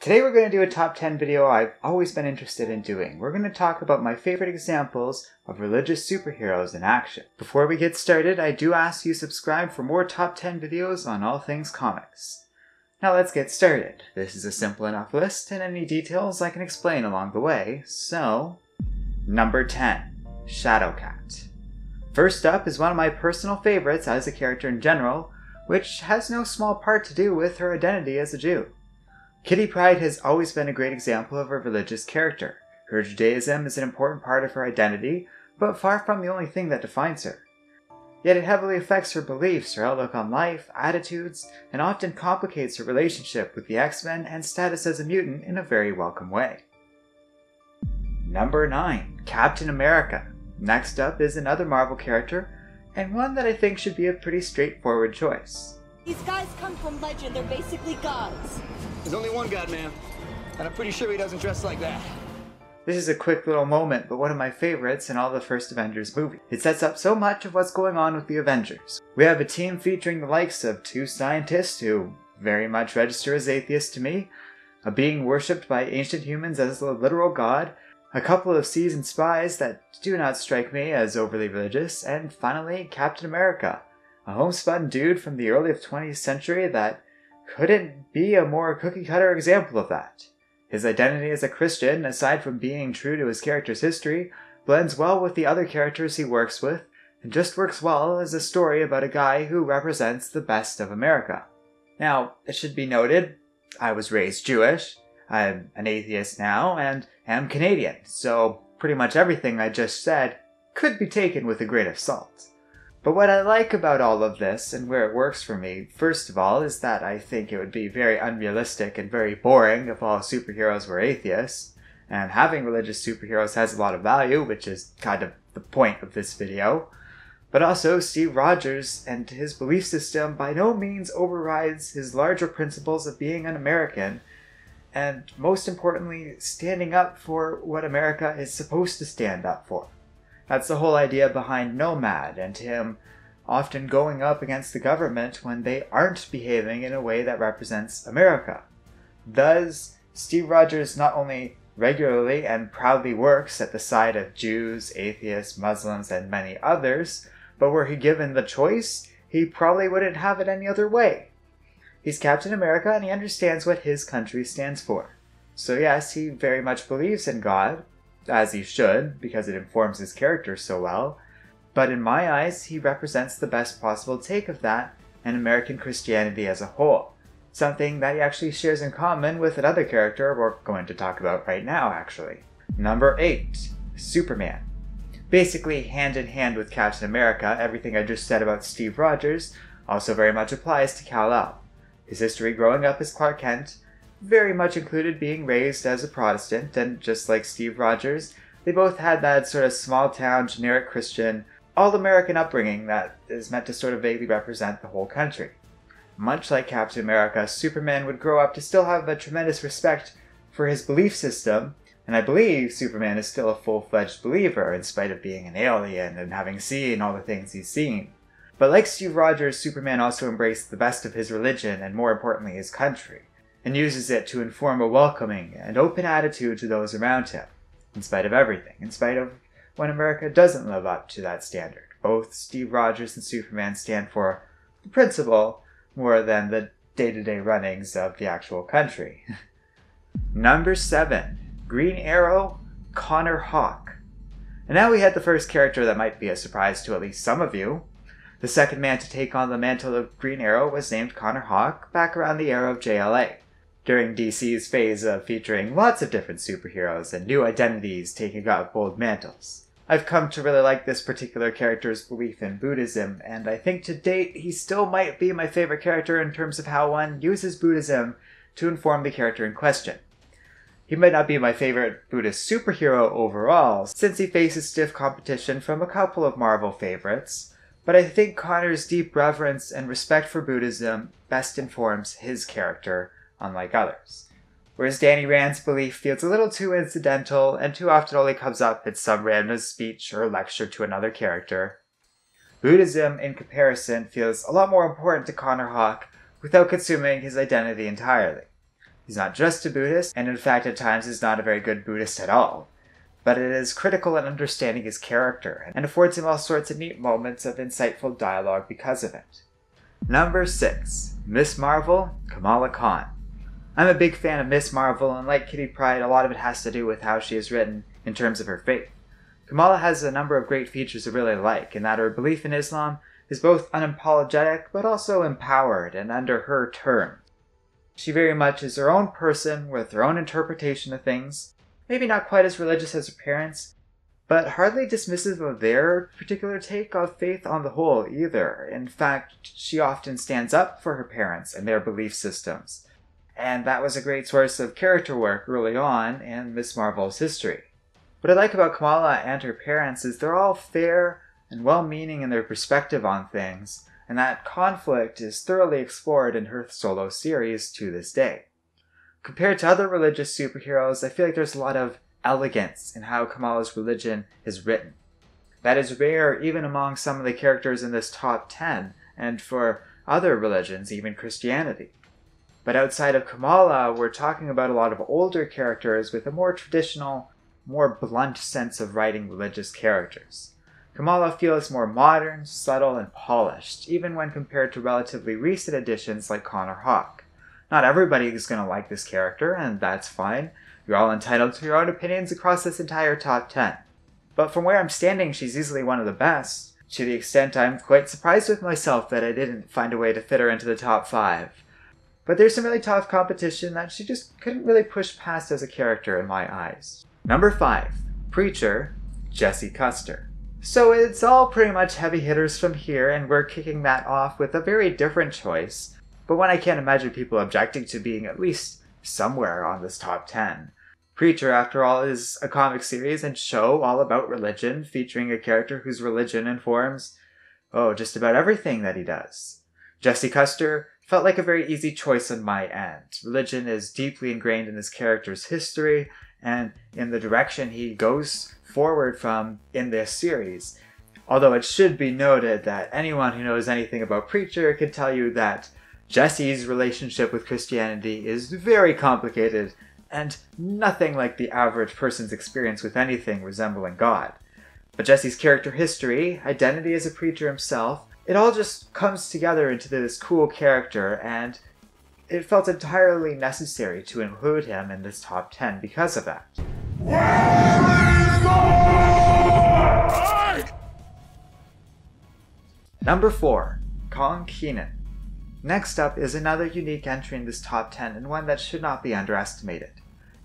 Today we're going to do a top 10 video I've always been interested in doing. We're going to talk about my favorite examples of religious superheroes in action. Before we get started, I do ask you subscribe for more top 10 videos on all things comics. Now let's get started. This is a simple enough list, and any details I can explain along the way, so... Number 10. Shadowcat. First up is one of my personal favorites as a character in general, which has no small part to do with her identity as a Jew. Kitty Pryde has always been a great example of a religious character. Her Judaism is an important part of her identity, but far from the only thing that defines her. Yet it heavily affects her beliefs, her outlook on life, attitudes, and often complicates her relationship with the X-Men and status as a mutant in a very welcome way. Number 9. Captain America. Next up is another Marvel character, and one that I think should be a pretty straightforward choice. These guys come from legend, they're basically gods. There's only one God, man, and I'm pretty sure he doesn't dress like that. This is a quick little moment, but one of my favorites in all the first Avengers movie. It sets up so much of what's going on with the Avengers. We have a team featuring the likes of two scientists who very much register as atheists to me, a being worshipped by ancient humans as a literal god, a couple of seasoned spies that do not strike me as overly religious, and finally Captain America, a homespun dude from the early 20th century that couldn't be a more cookie-cutter example of that. His identity as a Christian, aside from being true to his character's history, blends well with the other characters he works with, and just works well as a story about a guy who represents the best of America. Now, it should be noted, I was raised Jewish, I'm an atheist now, and am Canadian, so pretty much everything I just said could be taken with a grain of salt. But what I like about all of this, and where it works for me, first of all, is that I think it would be very unrealistic and very boring if all superheroes were atheists, and having religious superheroes has a lot of value, which is kind of the point of this video. But also, Steve Rogers and his belief system by no means overrides his larger principles of being an American, and most importantly, standing up for what America is supposed to stand up for. That's the whole idea behind Nomad, and him often going up against the government when they aren't behaving in a way that represents America. Thus, Steve Rogers not only regularly and proudly works at the side of Jews, atheists, Muslims, and many others, but were he given the choice, he probably wouldn't have it any other way. He's Captain America, and he understands what his country stands for. So yes, he very much believes in God, as he should, because it informs his character so well, but in my eyes, he represents the best possible take of that and American Christianity as a whole, something that he actually shares in common with another character we're going to talk about right now, actually. Number 8. Superman. Basically, hand in hand with Captain America, everything I just said about Steve Rogers also very much applies to Kal-El. His history growing up as Clark Kent very much included being raised as a Protestant, and just like Steve Rogers, they both had that sort of small-town, generic Christian, all-American upbringing that is meant to sort of vaguely represent the whole country. Much like Captain America, Superman would grow up to still have a tremendous respect for his belief system, and I believe Superman is still a full-fledged believer in spite of being an alien and having seen all the things he's seen. But like Steve Rogers, Superman also embraced the best of his religion and more importantly his country, and uses it to inform a welcoming and open attitude to those around him, in spite of everything, in spite of when America doesn't live up to that standard. Both Steve Rogers and Superman stand for the principle more than the day-to-day runnings of the actual country. Number 7. Green Arrow, Connor Hawke. And now we had the first character that might be a surprise to at least some of you. The second man to take on the mantle of Green Arrow was named Connor Hawke back around the era of JLA, during DC's phase of featuring lots of different superheroes and new identities taking up bold mantles. I've come to really like this particular character's belief in Buddhism, and I think to date he still might be my favorite character in terms of how one uses Buddhism to inform the character in question. He might not be my favorite Buddhist superhero overall, since he faces stiff competition from a couple of Marvel favorites, but I think Connor's deep reverence and respect for Buddhism best informs his character, unlike others. Whereas Danny Rand's belief feels a little too incidental and too often only comes up in some random speech or lecture to another character. Buddhism, in comparison, feels a lot more important to Connor Hawke without consuming his identity entirely. He's not just a Buddhist, and in fact at times is not a very good Buddhist at all. But it is critical in understanding his character, and affords him all sorts of neat moments of insightful dialogue because of it. Number 6. Miss Marvel, Kamala Khan. I'm a big fan of Miss Marvel, and like Kitty Pryde, a lot of it has to do with how she is written in terms of her faith. Kamala has a number of great features I really like, in that her belief in Islam is both unapologetic but also empowered and under her terms. She very much is her own person with her own interpretation of things, maybe not quite as religious as her parents, but hardly dismissive of their particular take of faith on the whole either. In fact, she often stands up for her parents and their belief systems, and that was a great source of character work early on in Miss Marvel's history. What I like about Kamala and her parents is they're all fair and well-meaning in their perspective on things, and that conflict is thoroughly explored in her solo series to this day. Compared to other religious superheroes, I feel like there's a lot of elegance in how Kamala's religion is written. That is rare even among some of the characters in this top 10, and for other religions, even Christianity. But outside of Kamala, we're talking about a lot of older characters with a more traditional, more blunt sense of writing religious characters. Kamala feels more modern, subtle, and polished, even when compared to relatively recent additions like Connor Hawke. Not everybody is going to like this character, and that's fine. You're all entitled to your own opinions across this entire top 10. But from where I'm standing, she's easily one of the best, to the extent I'm quite surprised with myself that I didn't find a way to fit her into the top 5. But there's some really tough competition that she just couldn't really push past as a character in my eyes. Number 5. Preacher, Jesse Custer. So it's all pretty much heavy hitters from here, and we're kicking that off with a very different choice, but one I can't imagine people objecting to being at least somewhere on this top 10. Preacher, after all, is a comic series and show all about religion, featuring a character whose religion informs, just about everything that he does. Jesse Custer felt like a very easy choice on my end. Religion is deeply ingrained in this character's history, and in the direction he goes forward from in this series. Although it should be noted that anyone who knows anything about Preacher can tell you that Jesse's relationship with Christianity is very complicated and nothing like the average person's experience with anything resembling God. But Jesse's character history, identity as a preacher himself, it all just comes together into this cool character, and it felt entirely necessary to include him in this top 10 because of that. Number 4. Kong Kenan. Next up is another unique entry in this top 10, and one that should not be underestimated.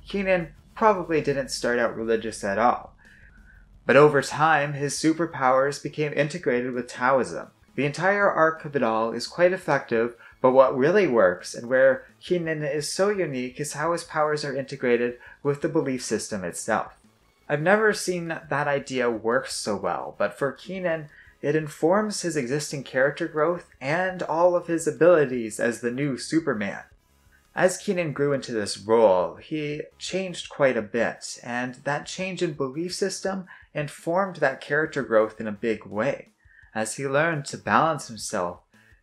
Kenan probably didn't start out religious at all, but over time his superpowers became integrated with Taoism. The entire arc of it all is quite effective, but what really works, and where Kenan is so unique, is how his powers are integrated with the belief system itself. I've never seen that idea work so well, but for Kenan, it informs his existing character growth and all of his abilities as the new Superman. As Kenan grew into this role, he changed quite a bit, and that change in belief system informed that character growth in a big way. As he learned to balance himself,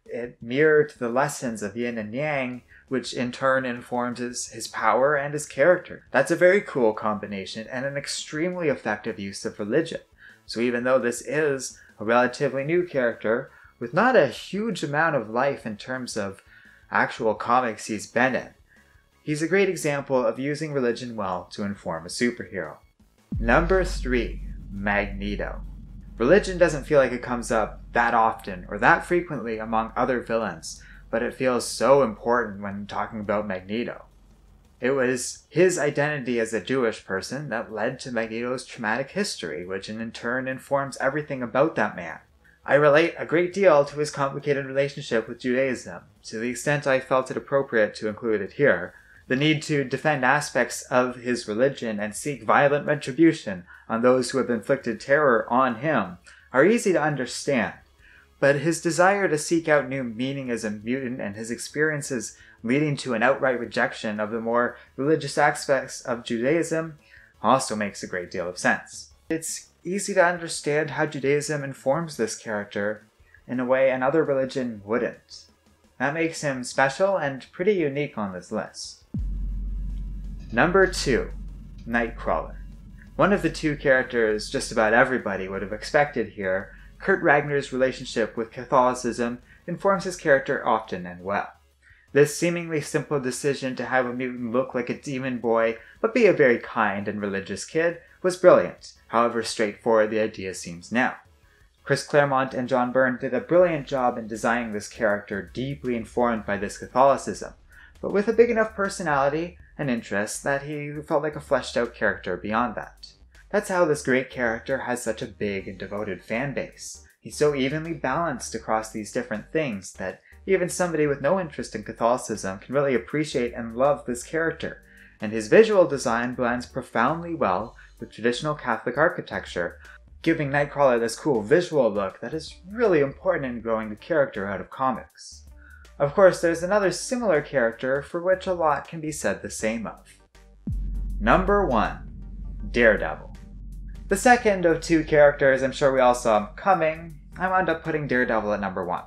it mirrored the lessons of yin and yang, which in turn informs his power and his character. That's a very cool combination and an extremely effective use of religion. So even though this is a relatively new character, with not a huge amount of life in terms of actual comics he's been in, he's a great example of using religion well to inform a superhero. Number 3. Magneto. Religion doesn't feel like it comes up that often or that frequently among other villains, but it feels so important when talking about Magneto. It was his identity as a Jewish person that led to Magneto's traumatic history, which in turn informs everything about that man. I relate a great deal to his complicated relationship with Judaism, to the extent I felt it appropriate to include it here. The need to defend aspects of his religion and seek violent retribution on those who have inflicted terror on him are easy to understand, but his desire to seek out new meaning as a mutant and his experiences leading to an outright rejection of the more religious aspects of Judaism also makes a great deal of sense. It's easy to understand how Judaism informs this character in a way another religion wouldn't. That makes him special and pretty unique on this list. Number 2, Nightcrawler. One of the two characters just about everybody would have expected here, Kurt Ragner's relationship with Catholicism informs his character often and well. This seemingly simple decision to have a mutant look like a demon boy, but be a very kind and religious kid, was brilliant, however straightforward the idea seems now. Chris Claremont and John Byrne did a brilliant job in designing this character deeply informed by this Catholicism, but with a big enough personality and interest that he felt like a fleshed out character beyond that. That's how this great character has such a big and devoted fan base. He's so evenly balanced across these different things that even somebody with no interest in Catholicism can really appreciate and love this character, and his visual design blends profoundly well with traditional Catholic architecture, giving Nightcrawler this cool visual look that is really important in growing the character out of comics. Of course, there's another similar character for which a lot can be said the same of. Number 1, Daredevil. The second of two characters I'm sure we all saw coming, I wound up putting Daredevil at number 1.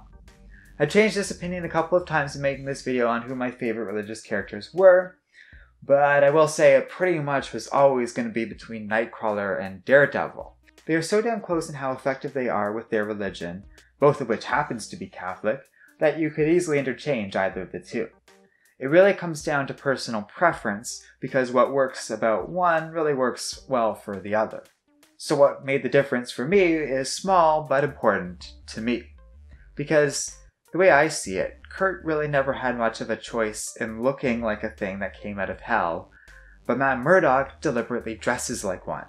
I changed this opinion a couple of times in making this video on who my favorite religious characters were, but I will say it pretty much was always going to be between Nightcrawler and Daredevil. They are so damn close in how effective they are with their religion, both of which happens to be Catholic, that you could easily interchange either of the two. It really comes down to personal preference, because what works about one really works well for the other. So what made the difference for me is small but important to me. Because the way I see it, Kurt really never had much of a choice in looking like a thing that came out of hell, but Matt Murdock deliberately dresses like one.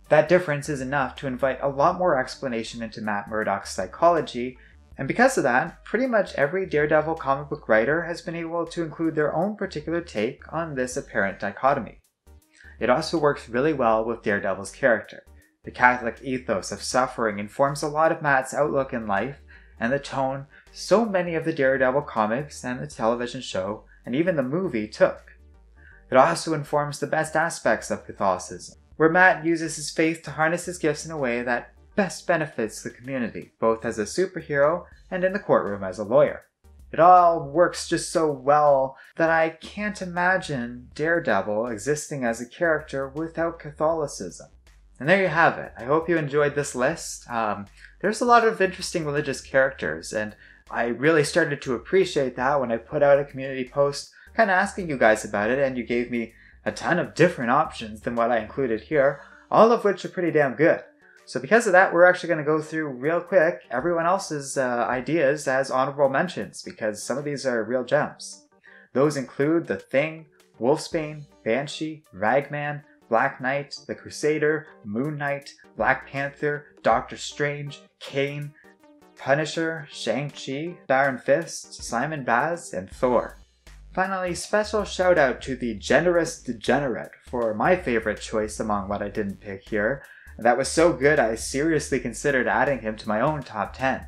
That difference is enough to invite a lot more explanation into Matt Murdock's psychology, and because of that, pretty much every Daredevil comic book writer has been able to include their own particular take on this apparent dichotomy. It also works really well with Daredevil's character. The Catholic ethos of suffering informs a lot of Matt's outlook in life, and the tone so many of the Daredevil comics and the television show, and even the movie, took. It also informs the best aspects of Catholicism, where Matt uses his faith to harness his gifts in a way that best benefits the community, both as a superhero and in the courtroom as a lawyer. It all works just so well that I can't imagine Daredevil existing as a character without Catholicism. And there you have it. I hope you enjoyed this list. There's a lot of interesting religious characters, and I really started to appreciate that when I put out a community post kind of asking you guys about it, and you gave me a ton of different options than what I included here, all of which are pretty damn good. So because of that, we're actually going to go through real quick everyone else's ideas as honorable mentions, because some of these are real gems. Those include The Thing, Wolfsbane, Banshee, Ragman, Black Knight, The Crusader, Moon Knight, Black Panther, Doctor Strange, Kane, Punisher, Shang-Chi, Iron Fist, Simon Baz, and Thor. Finally, special shout out to the Generous Degenerate for my favorite choice among what I didn't pick here. That was so good I seriously considered adding him to my own top 10.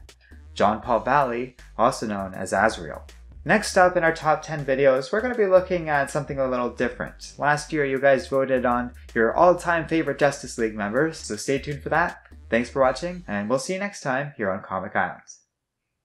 John Paul Valley, also known as Azrael. Next up in our top 10 videos, we're going to be looking at something a little different. Last year you guys voted on your all-time favorite Justice League members, so stay tuned for that. Thanks for watching, and we'll see you next time here on Comic Island.